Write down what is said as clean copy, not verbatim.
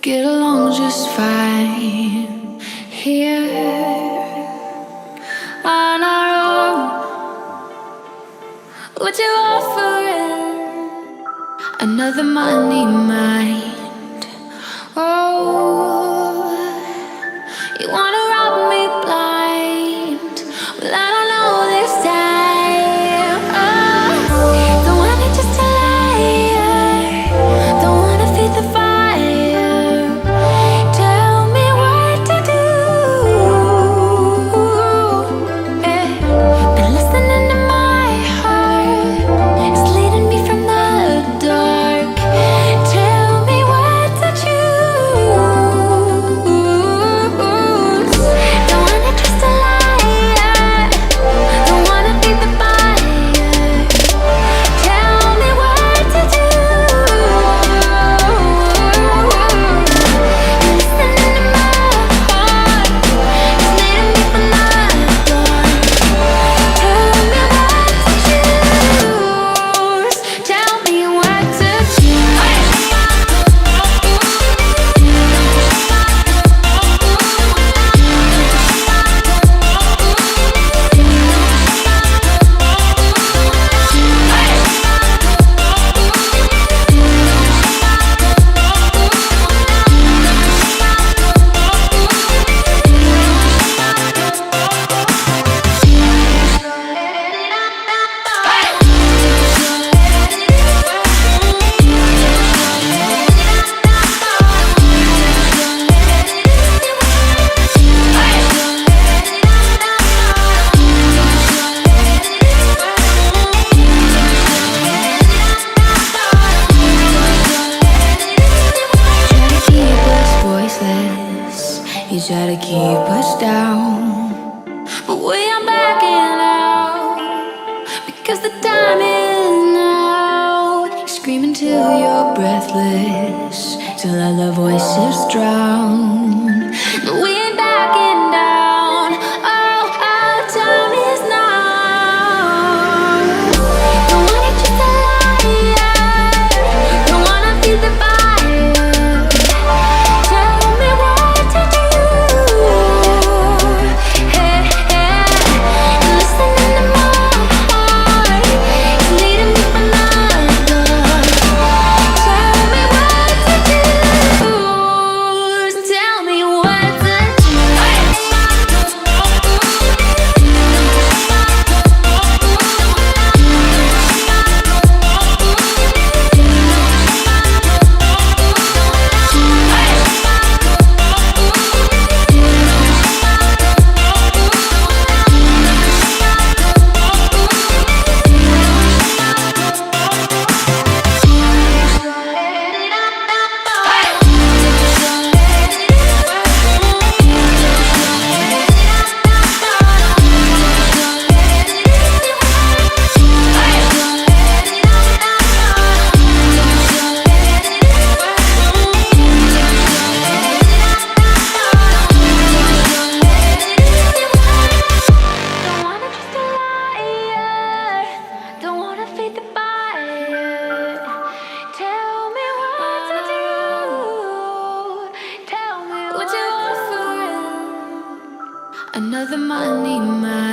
get along just fine here on our own. What you offering? Another money mind. Oh, you wanna rob me blind? Well, I don't know this time. Oh, don't want it just to lie. Don't wanna feed the fire. Tell me what to do. Yeah. Been listening to my heart. It's leading me from the dark. Tell me what to choose. Don't wanna trust a liar. Don't wanna feed the fire. Tell me what to do. Listening to my heart. It's leading me from the dark. Tell me what to choose. Tell me what to You try to keep us down, but we are backing out because the time is now. You're screaming till you're breathless, till all the voices drown. No, we ain't backing down. Oh, our time is now. Don't wanna just a liar. Don't wanna feel the fire. Another money man.